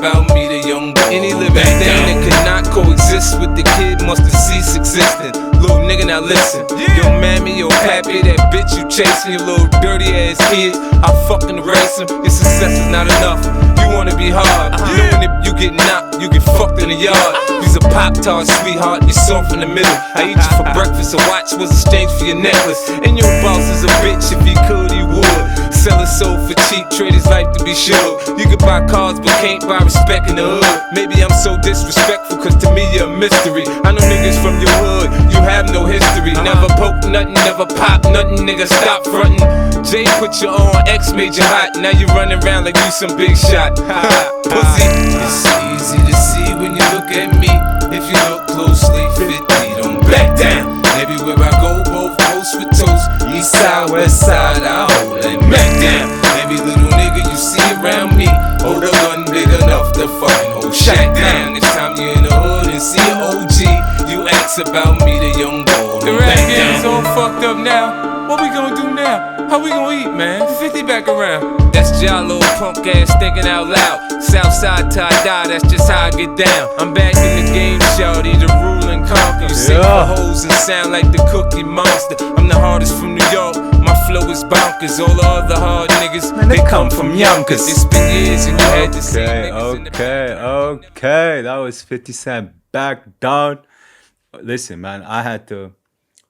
about me, the young boy. Any living thing that cannot coexist with the kid must have ceased existing. Little nigga, now listen. Yo mammy, yo pappy, that bitch you chasing, your little dirty ass kids, I fucking erase them. Your success is not enough. You wanna be hard, knowing if you get knocked, you get fucked in the yard. You's a Pop-Tart, sweetheart, you soft in the middle. I eat you for breakfast, a watch was exchanged for your necklace. And your boss is a bitch, if he could, he would. Sell his soul for cheap, trade his life to be sure. You can buy cars, but can't buy respect in the hood. Maybe I'm so disrespectful, cause to me you're a mystery. I know niggas from your hood, you have no history. Never poke nothing, never pop nothing, nigga, stop frontin'. Jay put you on, X made you hot. Now you running around like you some big shot. Pussy. It's easy to see when you look at me. If you look closely, 50, don't back down. Everywhere I go, both coast with toast. East side, west side, I hold that Mac down. Every little nigga you see around me, hold a gun big enough to fucking hold Shaq down. Next time you in the hood and see an OG, you ask about me, the young boy. The rap game's all fucked up now. What we gonna do now? How we gonna eat, man? 50 back around. That's Jalo, punk ass thinking out loud. Southside tie-dye, that's just how I get down. I'm back in the game, shawty, the rule and conquer. You sing for hoes and sound like the Cookie Monster. I'm the hardest from New York, my flow is bonkers. All the other hard niggas, man, they come from Yonkers. It's been years and you had to see niggas Okay, that was 50 Cent, Back Down. Listen, man, I had to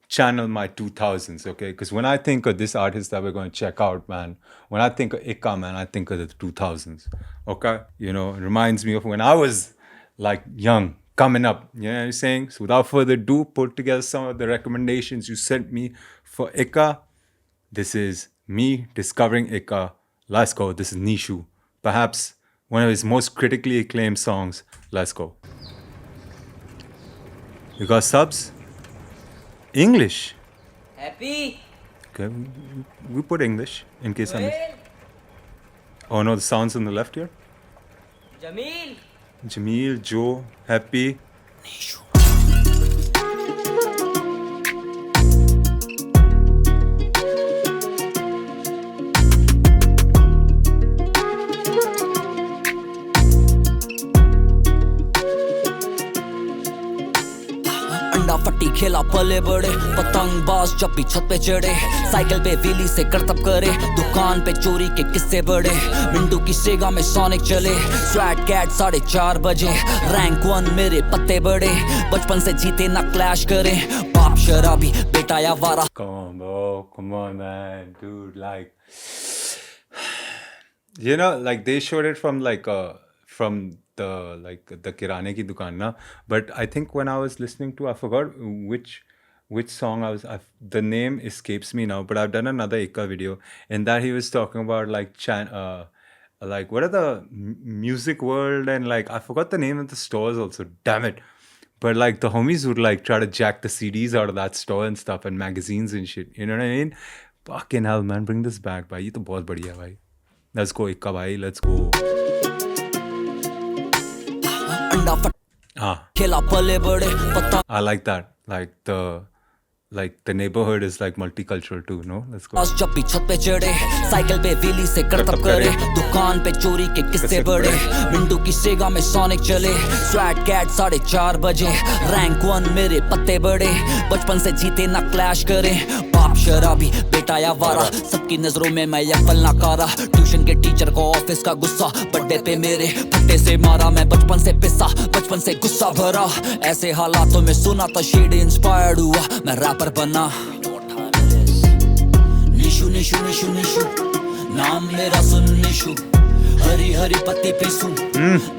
channel my 2000s, okay? Because when I think of this artist that we're going to check out, man, when I think of Ika, man, I think of the 2000s, okay? You know, it reminds me of when I was like young, coming up, you know what I'm saying? So without further ado, put together some of the recommendations you sent me for Ika. This is me discovering Ika. Let's go. This is Nishu, perhaps one of his most critically acclaimed songs. Let's go. You got subs? English. Happy. Okay, we put English in case I miss. Oh no, the sounds on the left here. Jameel. Jameel, Joe, Happy. Nishu. फटी खेला पले बड़े पतंगबाज जब भी छत पे चढ़े cycle पे व्हीली से करतब करे दुकान पे चोरी के किस्से बड़े मिंटू की सेगा में सोनिक चले स्वैट कैट 4:30 बजे रैंक 1 मेरे पत्ते बड़े बचपन से जीते ना क्लैश करे बाप शराबी बेटा या वारा Come on man, dude, like you know, like they showed it from from the kirane ki dukan na, but I think when I was listening to, I forgot which song the name escapes me now, but I've done another Ika video in that he was talking about like what are the music world, and like I forgot the name of the stores also, damn it, but like the homies would like try to jack the CDs out of that store and stuff and magazines and shit, you know what I mean? Fucking hell man, bring this back bhai, ye to bahut badhiya bhai. Let's go Ika bhai, let's go. I like that. Like the neighborhood is like multicultural too, no? Let's go. जब भी छत पे चढ़े cycle पे wheelie से करतब करे दुकान पे चोरी के किस्से बड़े मिंटू की सेगा में सोनिक चले स्वैट कैट 4:30 बजे रैंक 1 मेरे पत्ते बड़े बचपन से जीते ना क्लैश करे बाप शराबी बेटा या वारा सबकी नजरों में मैं यकल नाकारा ट्यूशन के टीचर को ऑफिस का गुस्सा बर्थडे पे मेरे फट्टे से मारा मैं बचपन से पिसा बचपन से गुस्सा भरा ऐसे हालातों में सुना तो शेड इंस्पायर्ड हुआ मैं रैपर बना निशु निशु निशु निशु नाम मेरा सुन निशु हरी हरी पत्ती पीसू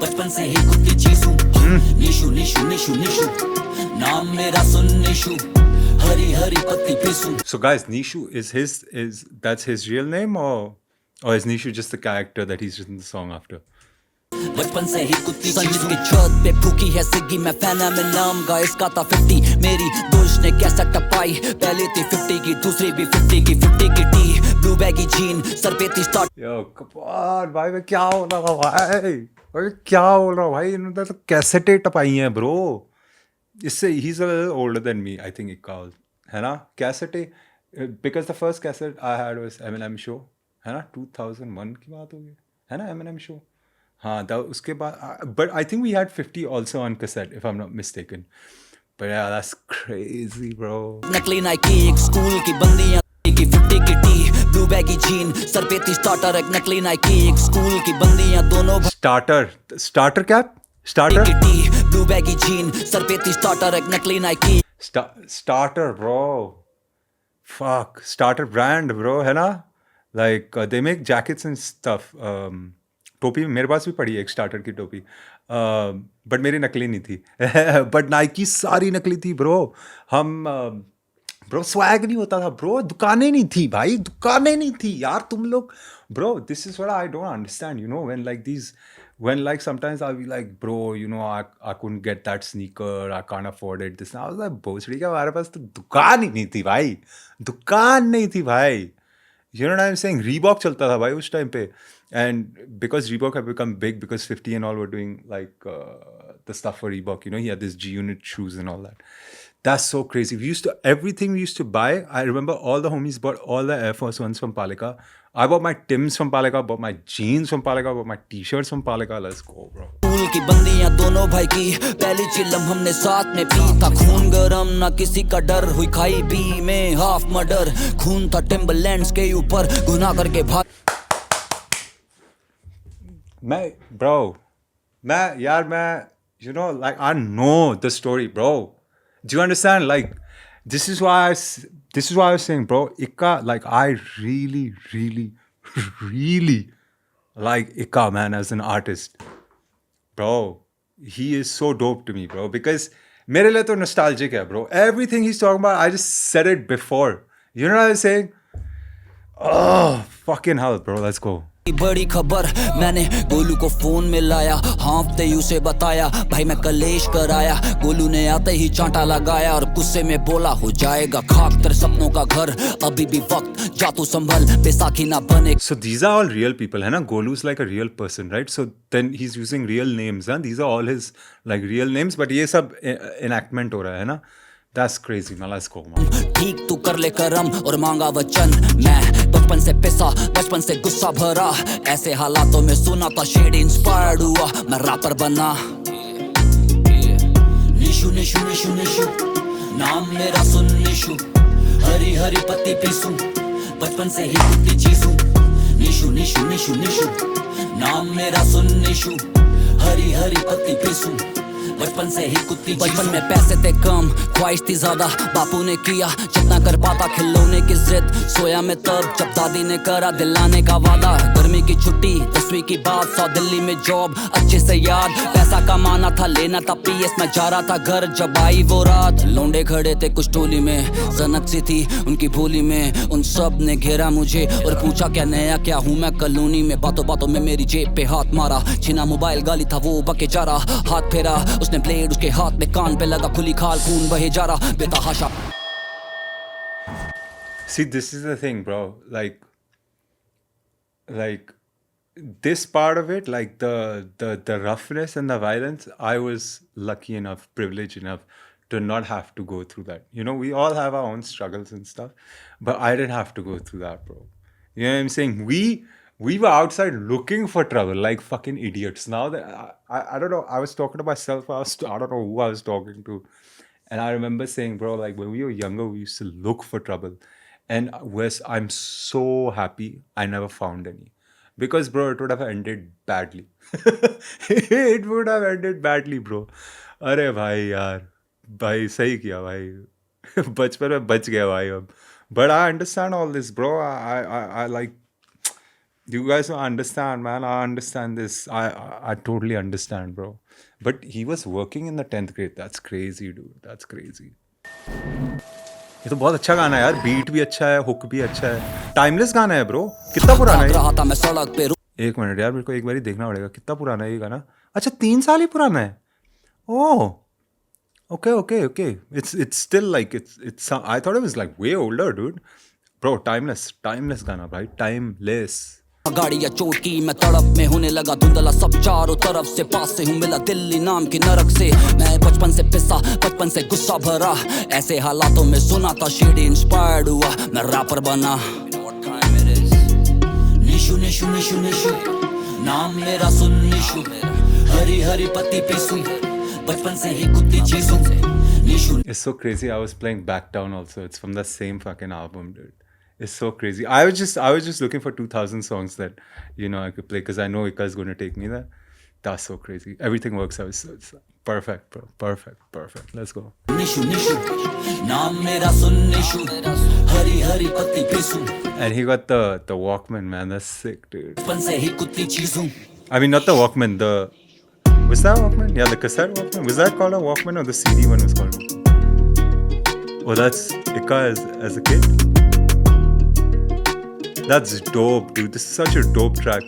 बचपन से ही खुद की चीजू निशु निशु निशु निशु नाम मेरा सुन निशु हरी हरी पत्ती पीसू. So guys, Nishu is that's his real name, or is Nishu just the character that he's written the song after? बचपन से ही कुत्ती संजीत की छत पे फूकी है सिग्गी मैं फैना में नाम का इसका था 50 मेरी दोस्त ने कैसा टपाई पहले थी 50 की दूसरी भी 50 की tea blue baggy gene sir पे थी स्टार्ट यो कपार भाई मैं क्या हो रहा भाई क्या हो रहा भाई इन्होंने तो कैसेटें टपाई हैं ब्रो इससे he's a little older than me I think it calls है ना कैसेटें because the first cassette I had was Eminem Show है ना 2001 की बात होगी है ना Eminem Show हाँ उसके बाद but I think we had 50 also on cassette if I'm not mistaken. But yeah, that's crazy, bro. नकली नाइकी एक स्कूल की बंदियां की 50 की tea blue baggy gene sir पे थी स्टार्टर एक नकली नाइकी एक स्कूल की बंदियां दोनों starter cap starter की tea blue baggy gene sir पे थी स्टार्टर एक नकली Nike starter, bro. Fuck, starter brand, bro, है ना? Like they make jackets and stuff. टोपी मेरे पास भी पड़ी है एक स्टार्टर की टोपी, बट मेरी नकली नहीं थी. बट नाइकी सारी नकली थी, ब्रो. हम ब्रो स्वैग नहीं होता था, ब्रो. दुकानें नहीं थी भाई, दुकानें नहीं थी यार. तुम लोग, bro, this is what I don't understand, you know, when like sometimes I'll be like, bro, you know, I couldn't get that sneaker, I can't afford it, this. I was like, भोसड़ी का हमारे पास तो दुकान ही नहीं थी भाई, दुकान नहीं थी भाई. You know what I'm saying? Reebok चलता था भाई उस टाइम पे, and because Reebok had become big because 50 and all were doing like the stuff for Reebok, you know, he had this G-Unit shoes and all that. That's so crazy. Everything we used to buy, I remember all the homies bought all the Air Force Ones from Palika. I bought my Tims from Palika, bought my jeans from Palika, bought my t-shirts from Palika. Let's go, bro. School की बंदियां दोनों भाई की पहली चिल्लम हमने साथ में P था खून गरम ना किसी का डर हुई खाई पी में हाफ मर्डर खून था टिम्बरलैंड्स के ऊपर गुनाह करके भाग मैं, you know, like I know the story, bro. Do you understand? Like, this is why I was saying, bro, Ikka, like, I really, really, really like Ikka, man, as an artist. Bro, he is so dope to me, bro, because mere liye to nostalgic hai, bro. Everything he's talking about, I just said it before. You know what I'm saying? Oh, fucking hell, bro. Let's go. बड़ी खबर मैंने गोलू को phone में लाया हाँफते ही उसे बताया भाई मैं कलेश कराया गोलू ने आते ही चांटा लगाया और गुस्से में बोला हो जाएगा खाक तेरे सपनों का घर अभी भी वक्त जा तू संभल बैसाखी ना बने. So these are all real people, है ना? Golu's like a real person, right? So then he's using real names, huh? These are all his like real names, but ये सब enactment हो रहा है ना? That's crazy, man. Let's go, man. ठीक तू कर ले करम और मांगा वचन मैं बचपन से पिसा बचपन से गुस्सा भरा ऐसे हालातों में सुना था शेड इंस्पायर्ड हुआ मैं रैपर बना. निशु निशु निशु निशु नाम मेरा सुन निशु हरी हरी पत्ती पीसू बचपन से ही कुत्ती चीजू निशु निशु निशु निशु नाम मेरा सुन निशु हरी हरी पत्ती पीसू बचपन से ही कुत्ती. बचपन में पैसे थे कम ख्वाहिश थी ज्यादा बापू ने किया जितना कर पाता खिलौने की जिद सोया मैं तब जब दादी ने करा दिलाने का वादा गर्मी की छुट्टी 10वीं की बात 100 दिल्ली में जॉब अच्छे से याद पैसा कमाना था लेना था PS में जा रहा था घर जब आई वो रात लौंडे खड़े थे कुछ टोली में सनक सी थी उनकी भोली में उन सब ने घेरा मुझे और पूछा क्या नया क्या हूँ मैं कॉलोनी में बातों बातों में मेरी जेब पे हाथ मारा छीना मोबाइल गाली था वो बके जा रहा हाथ फेरा उसने ब्लेड उसके हाथ में कान पे लगा खुली खाल खून बहे जा रहा बेतहाशा. See, this is the thing, bro. Like this part of it, like the roughness and the violence, I was lucky enough, privileged enough to not have to go through that. You know, we all have our own struggles and stuff, but I didn't have to go through that, bro. You know what I'm saying? We were outside looking for trouble like fucking idiots. Now that I don't know, I was talking to myself. I don't know who I was talking to, and I remember saying, bro, like when we were younger, we used to look for trouble, and I'm so happy I never found any, because bro, it would have ended badly. It would have ended badly, bro. अरे भाई यार, भाई सही किया भाई, बचपन में बच गया भाई अब. But I understand all this, bro. I like. You guys don't understand, man. I understand this. I totally understand, bro. But he was working in the 10th grade. That's crazy, dude. That's crazy. ये तो बहुत अच्छा गाना है यार. Beat भी अच्छा है, हुक भी अच्छा है. टाइमलेस गाना है, ब्रो. कितना पुराना है? एक मिनट यार, मेरे को एक बार ही देखना पड़ेगा. कितना पुराना है ये गाना? अच्छा 3 साल ही पुराना है. ओह. Okay. It's still like it's. I thought it was like way older, dude. Bro, timeless गाना भाई. Timeless. गाड़ी या चोट की मैं तड़प में होने लगा धुंधला सब चारों तरफ से पास से हूँ मिला दिल्ली नाम की नरक से मैं बचपन से पिसा बचपन से गुस्सा भरा ऐसे हालातों में सुना था शेड इंस्पायर्ड हुआ मैं रैपर बना. निशु निशु निशु निशु नाम मेरा सुन निशु हरी हरी पत्ती पीसूं बचपन से ही कुत्ती चीजूं Nishu It's so crazy. I was playing Backdown also. It's from the same fucking album, dude. It's so crazy. I was just looking for 2000 songs that I could play because I know Ika is going to take me there. That's so crazy. Everything works out. So it's perfect, bro. Perfect. Let's go. Nishu Nishu नाम मेरा सुन निशु हरी हरी पत्ती पीसूं And he got the Walkman, man. That's sick, dude. बचपन से ही कुत्ती चीजूं I mean, not the Walkman. Was that Walkman? Yeah, the cassette Walkman. Was that called a Walkman or the CD one was called Walkman? Oh, that's Ika as a kid. That's dope, dude. This is such a dope track.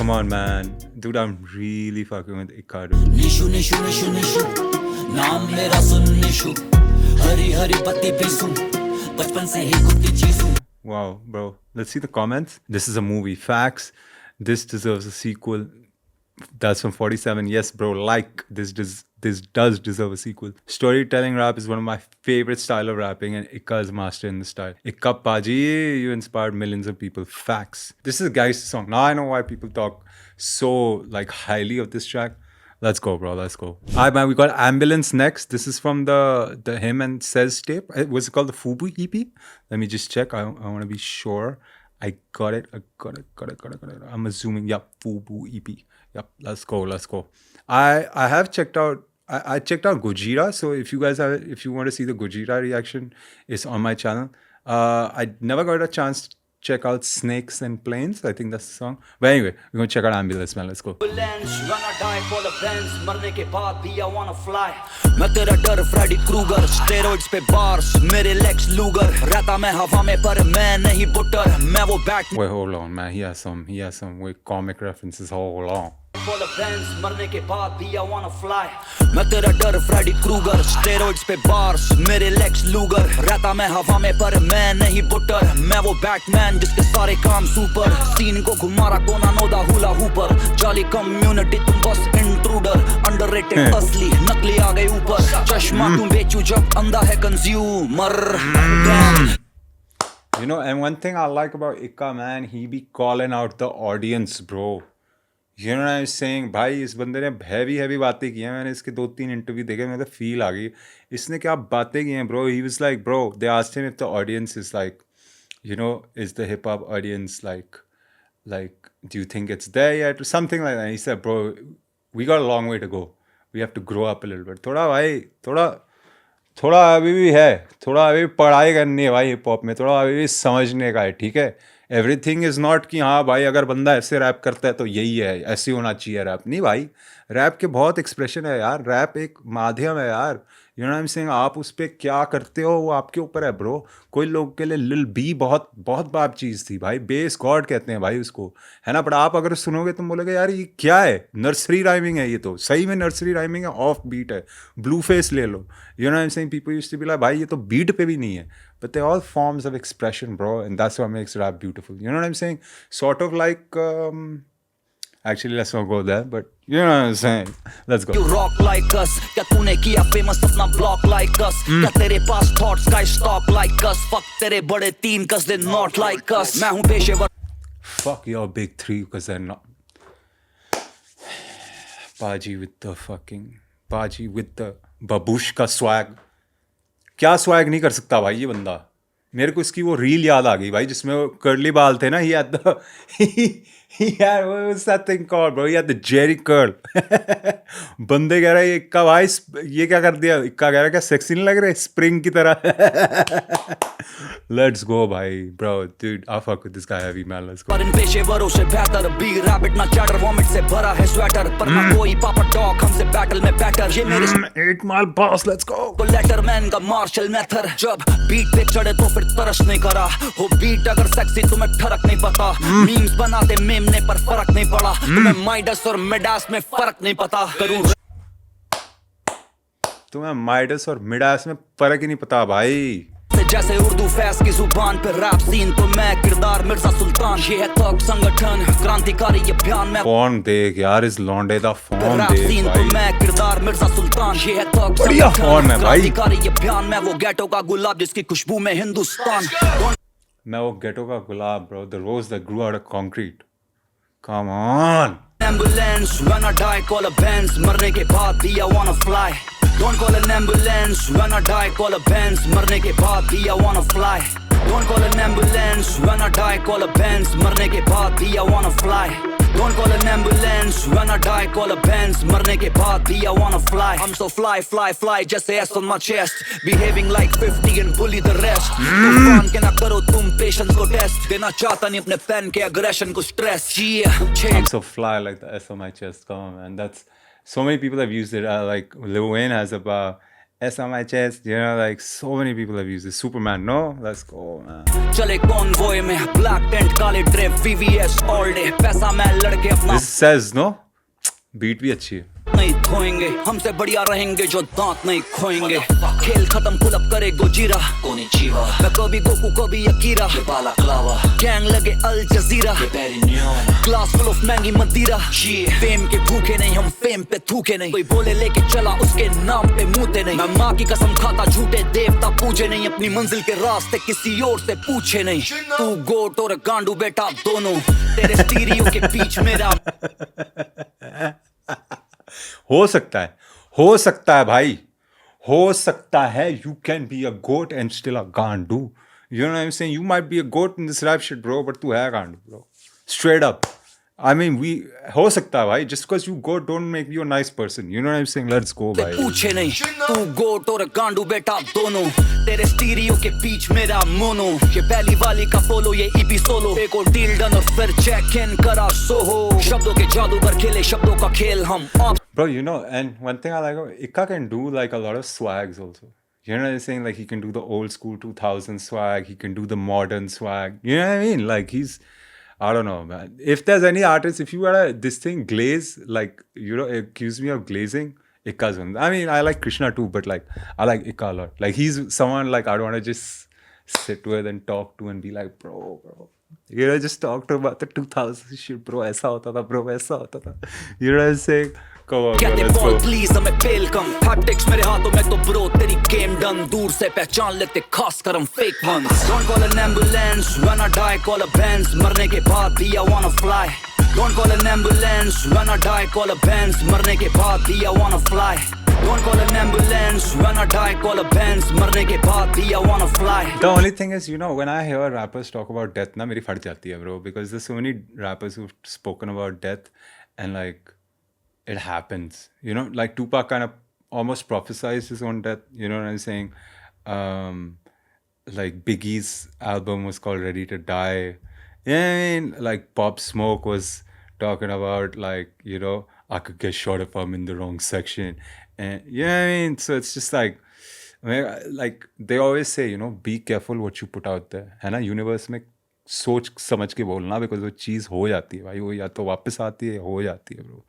Come on, man. Dude, I'm really fucking with Ika, dude. Nishu Nishu Nishu Nishu नाम मेरा सुन निशु हरी हरी पत्ती पीसूं बचपन से ही कुत्ती चीजूं Wow, bro. Let's see the comments. This is a movie. Facts. This deserves a sequel. That's from 47. Yes, bro. This does deserve a sequel. Storytelling rap is one of my favorite style of rapping, and Ika is master in the style. Ika Paji, you inspired millions of people. Facts. This is a gangster song. Now I know why people talk so highly of this track. Let's go, bro. Let's go. All right, man. We got Ambulance next. This is from the Him and Says tape. Was it called the Fubu EP? Let me just check. I want to be sure. I got it. I'm assuming. Yep, Fubu EP. Yep. Let's go. I have checked out. I checked out Gojira. So if you want to see the Gojira reaction, it's on my channel. I never got a chance to check out Snakes and Planes. I think that's the song. But anyway, we're gonna check out Ambulance, man. Let's go. Gonna die for the fans मरने के बाद भी I wanna fly मैं तेरा डर Freddy Kruger steroids पे bars मेरे lakes लूगर रहता मैं हवा में पर मैं नहीं बुटर मैं वो bat Wait, hold on, man. He has some wait, comic references. Hold on. for the fans मरने के बाद भी I wanna fly मैं तेरा डर फ्रेडी क्रूगर स्टेरॉइड्स पे बार्स मेरे लेक्स लूगर रहता मैं हवा में पर मैं नहीं बुटर मैं वो बैटमैन जिसके सारे काम सुपर सीन को घुमारा कोना नोदा हुला हुपर जाली कम्युनिटी तुम बस इंट्रूडर अंडररेटेड असली नकली आ गए ऊपर चश्मा तुम बेचू जब अंधा है consumer And one thing I like about Ika, man, he be calling out the audience, bro. You know what I'm saying? भाई इस बंदे ने हैवी बातें की हैं. मैंने इसके 2-3 इंटरव्यू देखे. मेरे फील आ गई. इसने क्या बातें की हैं, bro? He was like, bro, they asked him if the audience is like, is the hip hop audience like, do you think it's there yet? Or something like that. He said, bro, we got a long way to go. We have to grow up a little bit. थोड़ा अभी भी है. थोड़ा अभी पढ़ाई करनी है भाई हिप हॉप में. थोड़ा अभी भी समझने का है, ठीक है. एवरीथिंग इज़ नॉट कि हाँ भाई अगर बंदा ऐसे रैप करता है तो यही है, ऐसे होना चाहिए रैप. नहीं भाई, रैप के बहुत एक्सप्रेशन है यार. रैप एक माध्यम है यार. You know I am saying, आप उस पर क्या करते हो वो आपके ऊपर है ब्रो. कोई लोग के लिए लिल बी बहुत बाप चीज़ थी भाई. बेस गॉड कहते हैं भाई उसको, है ना. बट आप अगर सुनोगे तुम बोलोगे यार ये क्या है, नर्सरी राइमिंग है. ये तो सही में नर्सरी राइमिंग है, ऑफ बीट है. ब्लू फेस ले लो. You know I am saying, people used to be like भाई ये तो बीट पे भी नहीं है. But they're all forms of expression, bro, and that's what makes rap beautiful. You know what I'm saying? Sort of like, actually, let's not go there, but you know what I'm saying. Let's go. You rock like us, क्या तूने किया famous अपना block like us? क्या तेरे पास thoughts का stock like us? Fuck तेरे बड़े 3 cause they're not like us. मैं हूँ पेशेवर. Fuck your big 3 because they're not. Baji with the babushka swag. क्या स्वैग नहीं कर सकता भाई ये बंदा. मेरे को इसकी वो रील याद आ गई भाई जिसमें वो कर्ली बाल थे ना. he had what was that thing called, bro? He had the Jerry curl. बंदे कह रहे हैं इक्का भाई ये क्या कर दिया. इक्का कह रहा है क्या सेक्सी नहीं लग रहे स्प्रिंग की तरह. Let's go भाई, bro, dude, I fuck with this guy heavy, man. Let's go. पर इन पेशेवरों से बेहतर बी रैबिट ना चैटर वॉमिट से भरा है स्वेटर पर ना कोई पापा डॉग हमसे बैटल में बैटर. ये मेरे 8 mile boss, let's go. को लेटरमैन का मार्शल मेथड जब बीट पे चढ़े तो फिर तरस नहीं करा. हो बीट अगर सेक्सी तुम्हें ठरक नहीं पता. मीम्स बनाते मेमने पर फर्क नहीं पड़ा. तुम्हें माइडस और मिडास में फर्क नहीं पता. करूं तुम्हें माइडस और मिडास में फर्क ही नहीं पता भाई. जैसे उर्दू फैस की जुबान पे रैप सीन तो मैं किरदार मिर्जा सुल्तान. ये है तक संगठन क्रांतिकारी ये बयान में फॉर्म देख यार इस लौंडे दा फॉर्म रैप देख सीन तो भाई. मैं किरदार मिर्जा सुल्तान. ये है तक बढ़िया फॉर्म है भाई. क्रांतिकारी ये बयान में वो गेटो का गुलाब जिसकी खुशबू में हिंदुस्तान. मैं वो गेटो का गुलाब, bro, the rose that grew out of concrete. Come on. Ambulance, when I die call a Benz, मरने के बाद भी I wanna fly. Don't call an ambulance, when I die call a Benz, मरने के बाद भी I wanna fly. Don't call an ambulance, when I die call a Benz, मरने के बाद भी I wanna fly. Don't call an ambulance, when I die call a Benz, मरने के बाद भी I wanna fly. I'm so fly, fly, fly, just a S on my chest, behaving like 50 and bully the rest. तूफान के ना करो तुम patience को test, देना चाहता नहीं अपने fan के aggression को stress. Yeah, I'm so fly like the S on my chest. Come on, man. That's so many people have used it. Like Lil Wayne has about S on my chest. You know, like so many people have used it. Superman, no? Let's go, man. चले convoy में black tent काले drip VVS all day, पैसा मैं लड़के अपना This says no. Beat भी अच्छी है. नहीं खोएंगे, हमसे बढ़िया रहेंगे जो दांत नहीं खोएंगे. खेल खत्म पुल अप करे गोजीरा, मैं कभी गोकू कभी अकीरा, गैंग लगे अल जजीरा, ग्लास फुल ऑफ महंगी मदिरा. फेम के भूखे नहीं, हम फेम पे थूके नहीं. कोई बोले लेके चला उसके नाम पे मुंहते नहीं. मैं माँ की कसम खाता झूठे देवता पूजे नहीं. अपनी मंजिल के रास्ते किसी और से पूछे नहीं. तू गोट और गांडू बेटा दोनों, तेरे स्टीरियो के बीच मेरा. हो सकता है भाई, हो सकता है. You can be a goat and still a gandu. You know what I'm saying? You might be a goat in this rap shit, bro, but तू है gandu, bro. Straight up. I mean, हो सकता है भाई. Just because you goat don't make you a nice person. You know what I'm saying? Let's go, भाई. पूछे नहीं, तू गोट और गांडू बेटा दोनों, तेरे स्टीरियो के बीच मेरा मोनो. ये पहली वाली का फॉलो, ये ईपी सोलो. एक और डील डन और फिर चेक इन करा सोहो. शब्दों के जादू पर खेले शब्दों का खेल हम. Bro, you know, and one thing I like, Ikka can do like a lot of swags also. You know what I'm saying? Like he can do the old school 2000 swag, he can do the modern swag. You know what I mean? Like he's, I don't know, man. If there's any artist, if you had this thing glaze, like, you know, accuse me of glazing, Ikka's one. I mean, I like Krishna too, but like, I like Ikka a lot. Like he's someone like I don't want to just sit with and talk to and be like, bro. You know, just talk to about the 2000 shit, bro. ऐसा होता था, bro. ऐसा होता था. You know what I'm saying? Come on, bro, let's go. Please हमें fail कम. Tactics मेरे हाथों में तो ब्रो, तेरी गेम डन. दूर से पहचान लेते खास कर हम fake ones. Don't call an ambulance, when I die call a Benz, मरने के बाद भी I wanna fly. Don't call an ambulance, when I die call a Benz, मरने के बाद भी I wanna fly. Don't call an ambulance, when I die call a Benz, मरने के बाद भी I wanna fly. The only thing is, you know, when I hear rappers talk about death, ना मेरी फट जाती है, bro, because there's so many rappers who've spoken about death and like it happens, you know, like Tupac kind of almost prophesized his own death. You know what I'm saying? Like Biggie's album was called Ready to Die. Yeah, I mean, like Pop Smoke was talking about like, you know, I could get shot if I'm in the wrong section. And yeah, I mean, so it's just like, I mean, like they always say, you know, be careful what you put out there. है ना, universe में सोच समझ के बोलना, because वो चीज़ हो जाती है भाई, वो या तो वापस आती है, हो जाती है bro.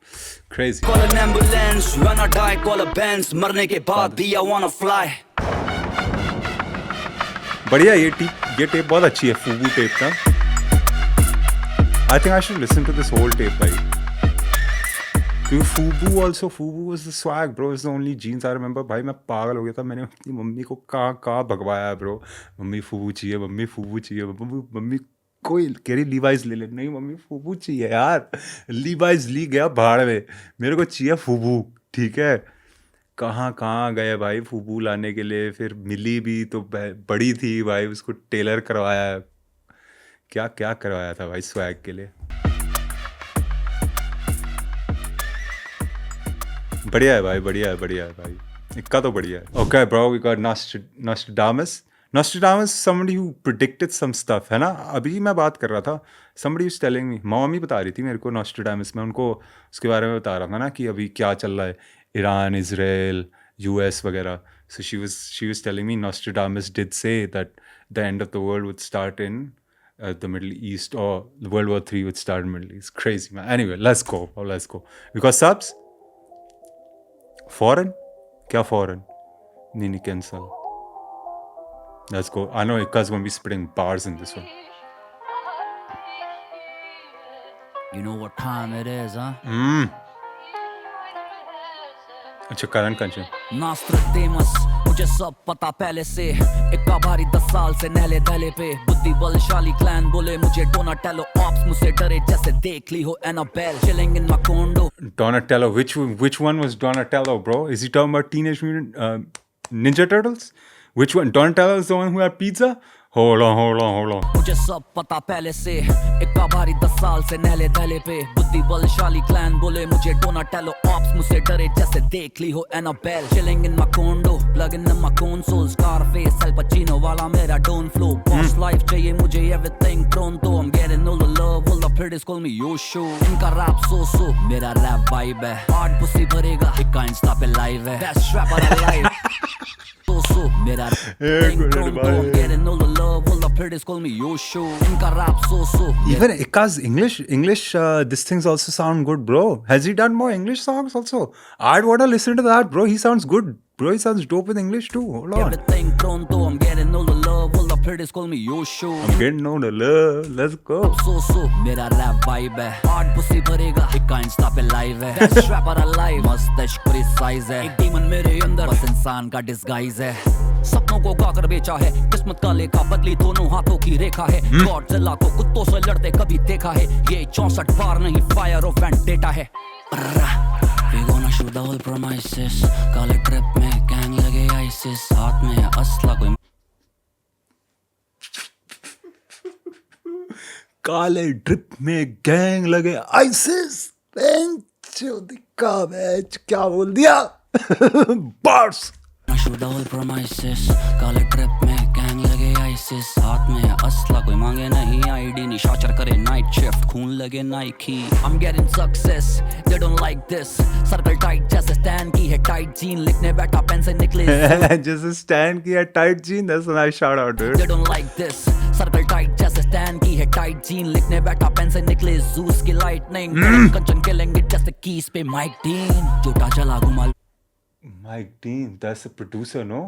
Crazy. Call an ambulance, when I die call a Benz, मरने के बाद भी I wanna fly. बढ़िया. ये टेप बहुत अच्छी है, फूबू टेप का. I think I should listen to this whole tape भाई. क्योंकि Fubu was the swag, bro. It's the only jeans I remember. भाई मैं पागल हो गया था. मैंने अपनी मम्मी को कहाँ भगवाया ब्रो. मम्मी फूबू चाहिए, मम्मी कोई कह रही लीवाइज ले ले. नहीं मम्मी फूबू चाहिए यार. लीवाइज ली गया भाड़ में, मेरे को चाहिए फूबू. ठीक है, कहाँ गए भाई फूबू लाने के लिए. फिर मिली भी तो बड़ी थी भाई, उसको टेलर करवाया. क्या करवाया था भाई स्वैग के लिए. बढ़िया है भाई. इक्का तो बढ़िया है. Okay, bro, we got Nostradamus. Nostradamus, somebody who predicted some stuff, है ना. अभी मैं बात कर रहा था, somebody was telling me, mummy बता रही थी मेरे को Nostradamus में, उनको उसके बारे में बता रहा था ना कि अभी क्या चल रहा है, ईरान, इजराइल, US वगैरह. So she was telling me Nostradamus did say that the end of the world would start in the Middle East, or World War III would start in the Middle East. Crazy, man. Anyway, let's go. Because subs? Foreign? क्या foreign? Nini cancel. Let's go. I know Ikka's going to be spitting bars in this one. You know what time it is, huh? अच्छा, Karan Kanchan. Nostradamus, मुझे सब पता पहले से, इक्का भारी 10 साल से नहले दहले पे, बुद्धि बलशाली क्लैन बोले मुझे डोनाटेलो, ऑप्स मुझसे डरे जैसे देख ली हो Annabelle, chilling in my condo. Donatello. Which one was Donatello, bro? Is he talking about Teenage Mutant Ninja Turtles? Which one? Donatello is the one who had pizza? Hold on. मुझे सब पता पहले से, इक्का भारी 10 साल से नहले दहले पे, बुद्धि बलशाली क्लैन बोले मुझे डोनाटेलो, ऑप्स मुझसे डरे जैसे देख ली हो Annabelle, chilling in my condo, plugging in my console, Scarface, Al Pacino वाला मेरा don't flow, boss life चाहिए मुझे everything pronto, I'm getting all the love, all the pretties call me Yosho, इनका rap so मेरा rap vibe है, hard pussy भरेगा, इक्का Insta पे live है, best rapper alive. So मेरा thing pronto, I'm getting all the love, all the pretties call me Yosho, इनका rap so Even Ikka's English these things also sound good, bro. Has he done more English songs also? I'd want to listen to that, bro. He sounds good. Bro, he sounds dope with English too. Hold on. everything pronto, I'm getting all the love, all the pretties call me Yosho, I'm getting on the love. Let's go. so मेरा rap vibe है, hard pussy भरेगा, इक्का Insta पे live है, best rapper alive, मस्तिष्क पूरी size है, एक demon मेरे अंदर, बस इंसान का disguise है, सपनों को गाकर बेचा है, किस्मत का लेखा बदली दोनों हाथों की रेखा है, गॉडजिला को कुत्तों से लड़ते कभी देखा है, ये 64 बार नहीं फायर ऑफ वेंडेटा है. We gonna shoot the whole premises, काले ट्रिप में गैंग लगे ISIS, हाथ में है असला कोई काले ड्रिप में गैंग लगे ISIS. क्या बोल दिया? Bars. shoot the whole premises, काले ट्रिप में गैंग लगे ISIS, हाथ में है असला कोई मांगे नहीं ID, निशाचर करे नाइट शिफ्ट, खून लगे Nike. I'm getting success, they don't like this, circle tight जैसे स्टैन की है टाइट जीन, लिखने बैठा पेन से निकले Just stand की है tight jean. That's a nice shout out, dude. They don't like this, circle tight जैसे स्टैन की है टाइट जीन, लिखने बैठा पेन से निकले जूस की लाइटनिंग, कंचन खेलेंगे जैसे कीज पे माइक डीन, जोटा चला घुमा Mike Dean, that's the producer, no?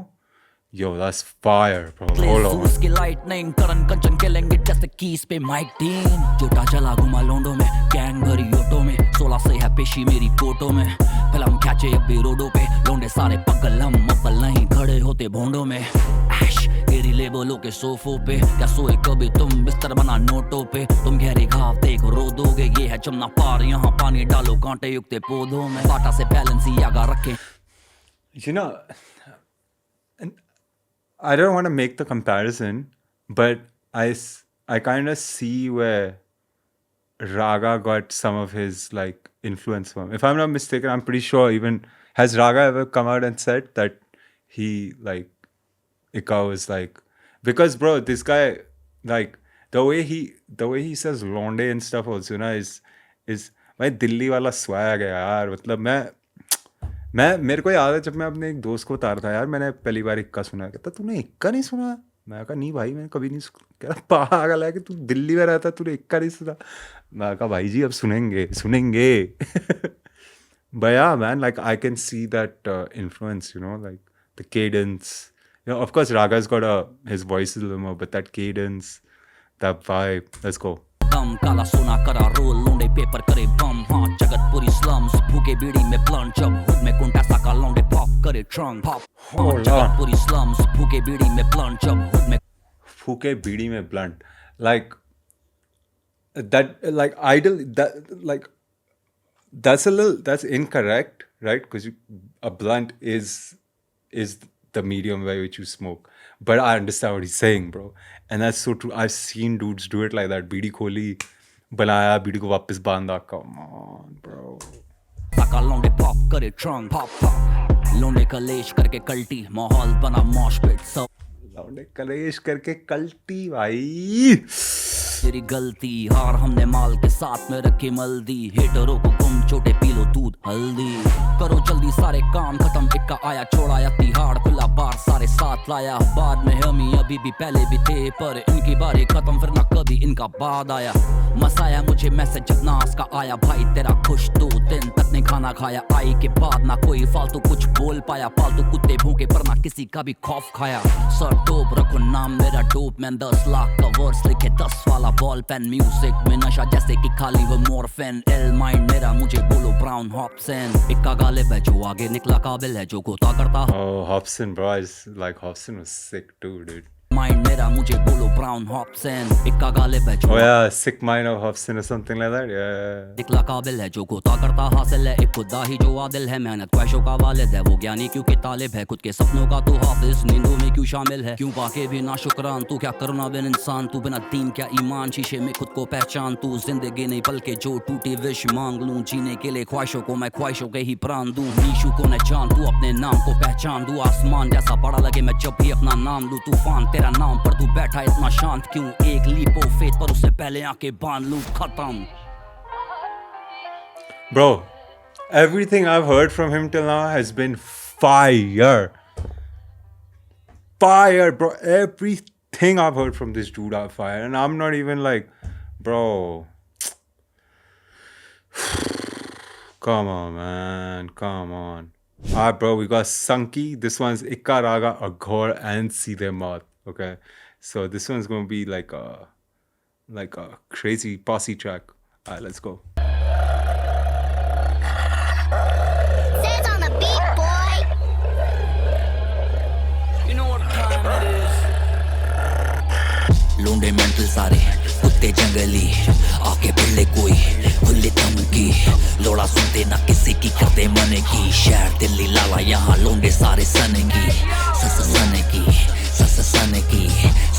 Yo, that's fire, bro. Hold on. Juice की लाइटनिंग, करन कंचन खेलेंगे जैसे कीज पे माइक डीन, जोटा चला घुमा लोंडो में, गैंग भरी ऑटो में, 16 से है पेशी मेरी फोटो में, फिल्म खींचे अब भी रोडों पे, लोंडे सारे पगल हम अव्वल नहीं खड़े होते भोंडों में, ऐश गिरी लेबलों के सोफों पे, क्या सोए कभी तुम बिस्तर बना नोटों पे, तुम गहरे घाव देखो रो दोगे, ये है जमुना पार, यहाँ पानी डालो कांटे युक्ते पौधों में, बाटा से बैलेंस ही आगा रखे. You know, and I don't want to make the comparison, but I kind of see where Raga got some of his like influence from. If I'm not mistaken, I'm pretty sure even has Raga ever come out and said that he like Ikka was like, because bro, this guy like the way he says londe and stuff also na is भाई दिल्ली वाला swag है यार. मतलब मैं मेरे को याद है जब मैं अपने एक दोस्त को बता रहा था यार मैंने पहली बार इक्का सुना, कहता तूने इक्का नहीं सुना? मैं कहा नहीं भाई मैंने कभी नहीं सुना. कह रहा पागल है कि तू दिल्ली में रहता तूने इक्का नहीं सुना? मैं कहा भाई जी अब सुनेंगे. But yeah man, like I can see that influence, you know, like the cadence, you know, of course Raga's got his voice is a little more, but that cadence, that vibe. Let's go. कम काला सोना करा role, लोंडे paper करे बम, हाँ जगत पूरी slums, भूखे बीड़ी में blunt, जब हुड में कुंटा साका लोंडे पॉप करे ट्रंक पॉप, हाँ जगत पूरी स्लम्स, भूखे बीड़ी में ब्लंट, जब हुड में फूके बीड़ी में blunt, like that, like idol, that like that's incorrect, right? Because a blunt is the medium by which you smoke. But I understand what he's saying, bro. And that's so true. I've seen dudes do it like that. बीड़ी खोली, बनाया, बीड़ी को वापस बांधा. Come on, bro. साका लोंडे pop करे trunk pop, लोंडे कलेश करके कल्टी, माहौल बना मॉश पिट, सब लौंडे कलेश करके कल्टी भाई. तेरी गलती, हार हमने माल के साथ में रखी मल्दी, हेटरों को गुम छोटे पी लो दूध हल्दी, करो जल्दी सारे काम खत्म, इक्का आया छोड़ाया तिहाड़, खुला बार सारे साथ लाया, बाद में हम ही अभी भी पहले भी थे, पर इनकी बारी खत्म फिर ना कभी इनका बाद आया. मसाया मुझे मैसेज जब नास का आया, भाई तेरा खुश 2 दिन तक नहीं खाना खाना खाया, आई के बाद ना कोई फालतू कुछ बोल पाया, पालतू कुत्ते भूखे पर ना किसी का भी खौफ खाया। सर डोप रखो नाम मेरा डोप मैन, 10 लाख का वर्स लिखे 10 वाला बॉल पेन, म्यूजिक में नशा जैसे कि खाली वो मॉर्फिन, एल माइंड मेरा मुझे बोलो ब्राउन हॉब्सन, इक्का गालिब है जो आगे निकला काबिल है जो गोता करता। Oh, Hobson, bro. Hobson was sick too, dude. Mind मेरा मुझे बोलो ब्राउन हॉब्सन, इक्का गालिब है जो Oh yeah, Sick Mind of Hobson or something like that. Yeah. निकला काबिल है जो गोता करता हासिल है, एक खुदा ही जो आदिल है, मेहनत ख्वाहिशों का वालिद है, वो ज्ञानी क्योंकि तालिब है, खुद के सपनों का तू हाफिज, नींदों में क्यों शामिल है, क्यों बाके भी ना शुक्रान, तू क्या करना बिन इंसान, तू बिना दीन क्या ईमान, शीशे में खुद को पहचान, तू जिंदगी नहीं बल्कि जो टूटी विश मांग लूं, जीने के लिए ख्वाहिशों को मैं ख्वाहिशों के ही प्राण दूं, नीशू को न जान तू अपने नाम को पहचान दूं, आसमान जैसा बड़ा लगे मैं जब भी अपना नाम लूं, तूफान तेरा नाम पर तू बैठा इतना शांत क्यों, एक लीपो फेथ पर उससे पहले आके बांध लूं, खत्म। Bro, everything I've heard from him till now has been fire. Fire, bro. Everything I've heard from this dude are fire. And I'm not even like, bro. Come on, man. Come on. Alright, bro. We got Sanki. This one's Ikka Raga Aghor and Seedhe Maut. Okay. So this one's gonna be like a crazy posse track. Alright, let's go. Says on the beat, boy. You know what time it is? लूंडे mental सारे कुत्ते जंगली, आके पिल्ले कोई खुले दम की, लोड़ा सुनते ना किसी की करते मन की, शहर दिल्ली लाला यहाँ लूंडे सारे सने की, सने की, सने की,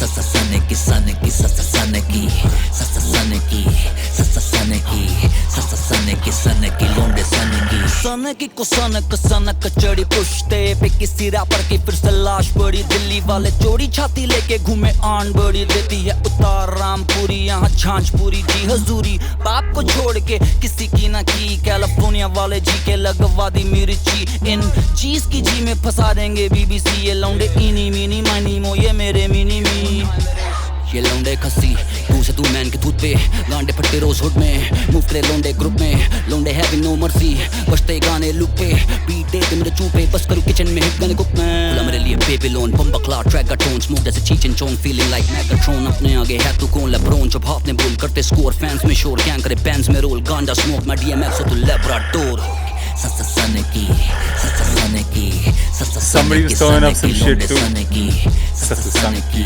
सने की, सने की, सने की, सने की, सने की, सने की, सने की, लूंडे सने की, सने की को सनक चढ़ी पुश्ते पे किसी रैपर की फिर से लाश पड़ी, दिल्ली वाले चोरी छाती लेके घूमे आन बड़ी, देती है उतार रामपुरी यहाँ झांझ पूरी जी हजूरी, बाप को छोड़ के किसी की ना की, कैलिफोर्निया वाले जी के लगवा दी मिर्ची, इन चीज की जी में फंसा देंगे बीबीसी, ये लौंडे इनी मीनी मानी मो ये मेरे मिनी मी, ये लौंडे खस्सी पूछे तू मैन के दूध पे, गांडे फट्टे रोज हुड में, मूव करे लौंडे ग्रुप में, लौंडे हैविंग नो मर्सी, बजते गाने लूप पे, बीट दे मेरे चूपे, बस करूँ किचन में हिट गाने कुक में, खुला मेरे लिए बेबीलोन, बम्बा क्लाउड ट्रैक का टोन, स्मोक जैसे चीच एंड चोंग, फीलिंग लाइक मैगाट्रॉन, अपने आगे है तू कौन लेब्रोन, जब हाथ ने बोल करते स्कोर, फैंस में शोर, कैंग करे बैंड्स में रोल, गांजा स्मोक मैं डीएमएक्स हो तू लेब्राडोर, सने की, सने की, Somebody was throwing up some shit too. सने की, सने की,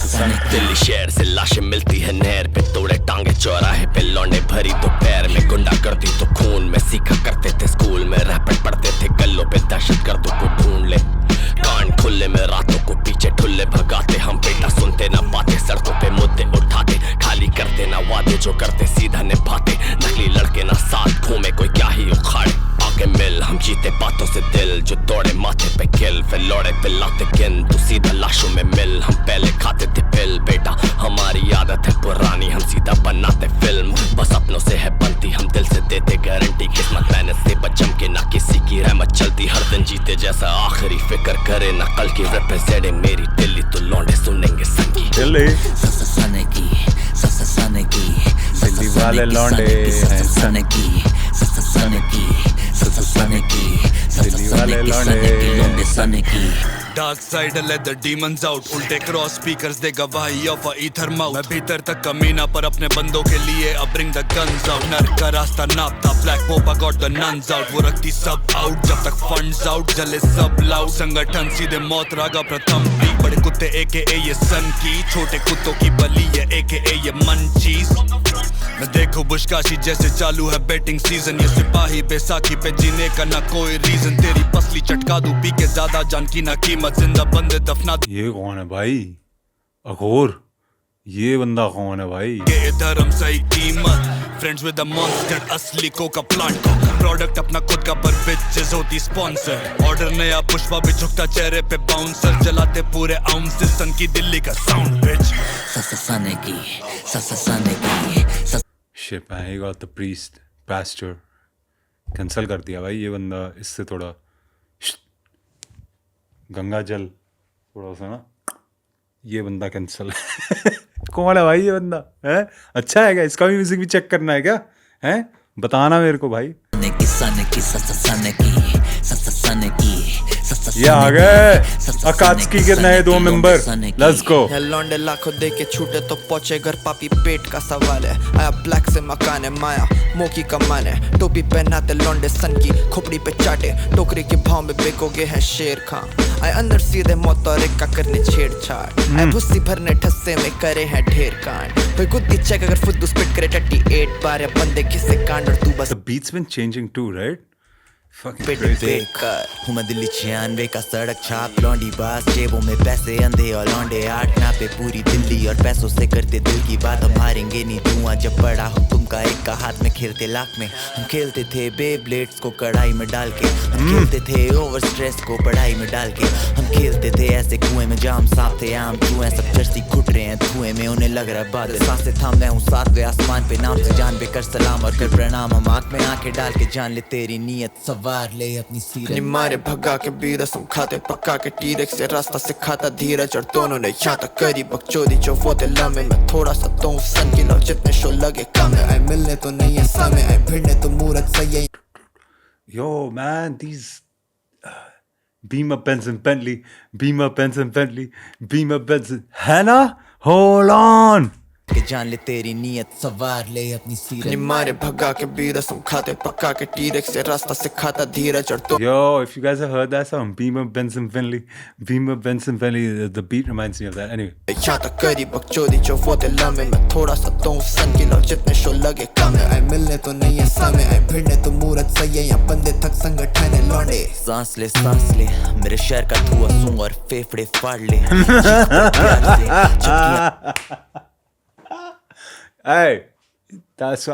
सने की, दिल्ली शहर से लाशें मिलती है नहर पे, तोड़े टांगे चौराहे पे, लौंडे भरी दोपहर में, गुंडा करती तो खून में, सीखा करते थे स्कूल में, रैपेट पढ़ते थे गल्लों पे, दहशत गर्दों को ढूंढ ले, कान खुले में रातों को पीछे ठुल्ले भगाते, हम बेटा सुनते ना बातें, सड़कों पे मुद्दे उठाते, खाली करते ना वादे जो करते सीधा निभाते, नकली लड़के ना साथ घूमे कोई क्या ही उखाड़े, आके मिल हम जीते बातों से दिल, जो दौड़े माथे पे किल, फिर लौड़े पिलाते गिन, तू सीधा लाशों में मिल, हम पहले खाते थे पिल, बेटा हमारी आदत है पुरानी, हम सीधा बनाते फिल्म, बस अपनों से है बनती, हम दिल से देते गारंटी, किस्मत मेहनत से बचम के ना किसी की रहमत चलती, हर दिन जीते जैसा आखिरी फिक्र करे ना कल की, रिप्रेजेंटिंग मेरी दिल्ली तो लौंडे सुनेंगे संगी, Dilly. सने की, सने की, दिल्ली वाले लौंडे हैं सने की, सने की, सने की, दिल्ली वाले लौंडे सने की, Dark side let the demons out, उल्टे क्रॉस स्पीकर्स दे गवाही ऑफ ईथर माउथ, मैं भीतर तक कमीना पर अपने बंदों के लिए अब bring the guns out, नर्क का रास्ता नापता, ब्लैक पोपा got the nuns out, वो रखती सब आउट जब तक फंड्स आउट, जले सब लाउड, संगठन सीधे मौत रागा प्रथम पी, बड़े कुत्ते AKA ये सन की, छोटे कुत्तों की बलि है AKA ये मंचीज, मैं देखो बुशकाशी जैसे चालू है बैटिंग सीजन, ये सिपाही बैसाखी पे जीने का ना कोई रीजन, तेरी पसली चटका दूं पी के ज्यादा जान की ना कीमत, जिंदा बंदे दफना ये कौन है भाई? अघोर, ये बंदा कौन है भाई? के धर्म सही कीमत, फ्रेंड्स विद द मॉन्स्टर, असली कोका प्लांट, प्रोडक्ट अपना खुद का पर बिचेस होती स्पॉन्सर, ऑर्डर नया पुष्पा भी झुकता चेहरे पे बाउंसर, चलाते पूरे आउंसेस सन की दिल्ली का साउंड बिच, सने की, सने की, Shit, man, he got the priest, pastor. Cancel कर दिया भाई ये बंदा, इससे थोड़ा गंगा जल थोड़ा सा ना, ये बंदा कैंसल कौन है भाई ये बंदा है? अच्छा है क्या? इसका भी म्यूजिक भी चेक करना है क्या? है बताना मेरे को भाई। ये आ गए अकात्सुकी के नए 2 मेंबर, लेट्स गो। लौंडे लाखों दे के छूटे तो पहुंचे घर, पापी पेट का सवाल है। आया ब्लैक से मकान है, माया मोकी कमान है। टोपी पहनाते लौंडे सन की, खोपड़ी पे चाटे टोकरी के भाव में बेकोगे हैं शेर खां। आए अंदर सीधे मौत और एक का करने छेड़छाड़, आए भुस्सी भरने ठस्से में करे हैं ढेर कांड। कोई गुद्दी चेक अगर फुद्दू स्पिट करे 38 बार, या बंदे किसे कांड और तू बस The beat's been changing too, right? Fucking pet crazy. बेकार हूँ मैं दिल्ली 96 का सड़क छाप। लौंडी बास जेबों में पैसे अंधे और लौंडे 8 नापे पूरी दिल्ली और पैसों से करते दिल की बात। हम हारेंगे नहीं धुआं जब बड़ा हुक्म का एक का हाथ में खेलते लाख में। हम खेलते थे बेब्लेड्स को कढ़ाई में डाल के, हम खेलते थे ओवर स्ट्रेस को पढ़ाई में डाल के। हम खेलते थे ऐसे कुएं में जाम साफ थे आम चूहे, सब चर्ची घुट रहे हैं धुएं में उन्हें लग रहा है बादल। सांसें थाम मैं हूँ सातवें आसमान पे, नाम से जान बेकर सलाम और कर प्रणाम। हम आँख में आंखें डाल के जान ले तेरी नीयत, सवार ले अपनी सीरत। मारे भगा के बीरस हम खाते पक्का के टीरेक्स से, रास्ता सिखाता धीरज और दोनों ने यहाँ तक करी बकचोदी जो वो दिल में। मैं थोड़ा सा तो हूँ सन की लो, जितने शो लगे कम है। आए मिलने तो नहीं है समय, आए भिड़ने तो मूरत सही है। Yo, man, these Beamer, Benz and Bentley, Beamer, Benz and Bentley, Beamer, Benz and... Hannah, hold on. के जान ले तेरी नीयत, सवार ले अपनी सीरत। मारे भगा के बीरस हम खाते पक्का के टीरेक्स से, रास्ता सिखाता धीरज और तो। Yo, if you guys have heard that song, Beamer, Benz and Bentley, Beamer, Benz and Bentley, the beat reminds me of that. Anyway. यहाँ तक करी बकचोदी जो वो दिल में। मैं थोड़ा सा तो हूँ सन की लो, जितने शो लगे कम है। आए मिलने तो नहीं है समय, आए भिड़ने तो मूरत सही है। यहाँ बंदे थक संगठन है लौंडे। सांस ले मेरे शहर का धुआं सूंघ और फेफड़े फाड़ ले। Hey, that's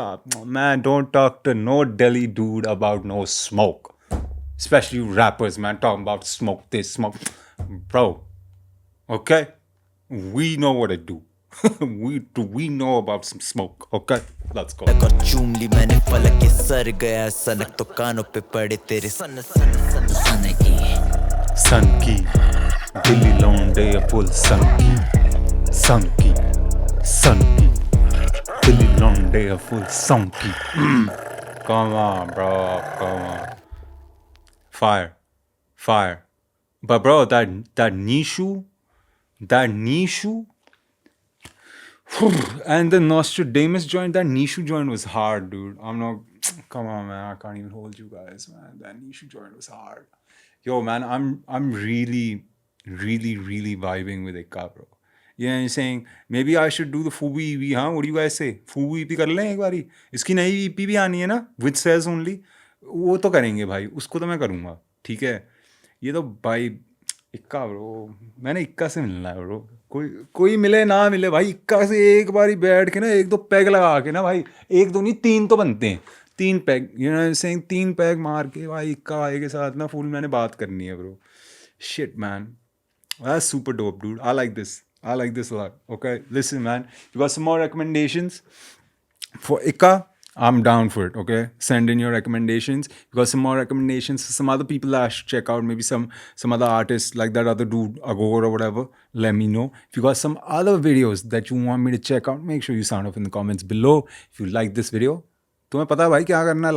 man, don't talk to no Delhi dude about no smoke. Especially you rappers, man, talking about smoke this, smoke. Bro, okay? We know what to do. we know about some smoke, okay? Let's go. और चूम ली मैंने फलक के sir गया सनक, तो कानों पे पड़े तेरे सन की। Sun की, Delhi लौंडे full sun की, Delhi लौंडे full sun की. Come on, bro, come on. Fire. But bro, that Nishu, and the Nostradamus joint, that Nishu joint was hard, dude. Come on, man, I can't even hold you guys, man. That Nishu joint was hard. Yo, man, I'm really vibing with Ikka, bro. You know what I'm saying? Maybe I should do the Fubu EP, huh? What do you guys say? Fubu EP कर लें एक बारी? इसकी नई EP भी आनी है ना? With says only. वो तो करेंगे भाई, उसको तो मैं करूँगा, ठीक है? ये तो भाई इक्का ब्रो, मैंने इक्का से मिलना है ब्रो। कोई मिले ना मिले भाई, इक्का से एक बारी बैठ के ना 1-2 पैग लगा के ना भाई, 1-2 नहीं 3 तो बनते हैं। 3 peg, you know saying, 3 peg मार के भाई इक्का भाई के साथ ना फुल मैंने बात करनी है bro. Shit man, that's super dope dude, I like this a lot. Okay, listen man, you got some more recommendations for Ikka? I'm down for it, okay? Send in your recommendations. You got some more recommendations for some other people that I should check out, maybe some other artists like that other dude, Agor or whatever, let me know. If you got some other videos that you want me to check out, make sure you sound off in the comments below. If you like this video, तुम्हें पता है भाई क्या करना है,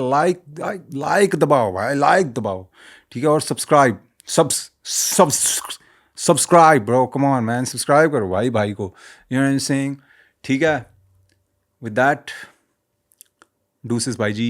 like दबाओ भाई, like दबाओ, ठीक है? और subscribe bro, come on man, subscribe करो भाई को, you know what I am saying, ठीक है? With that, deuces, bye G.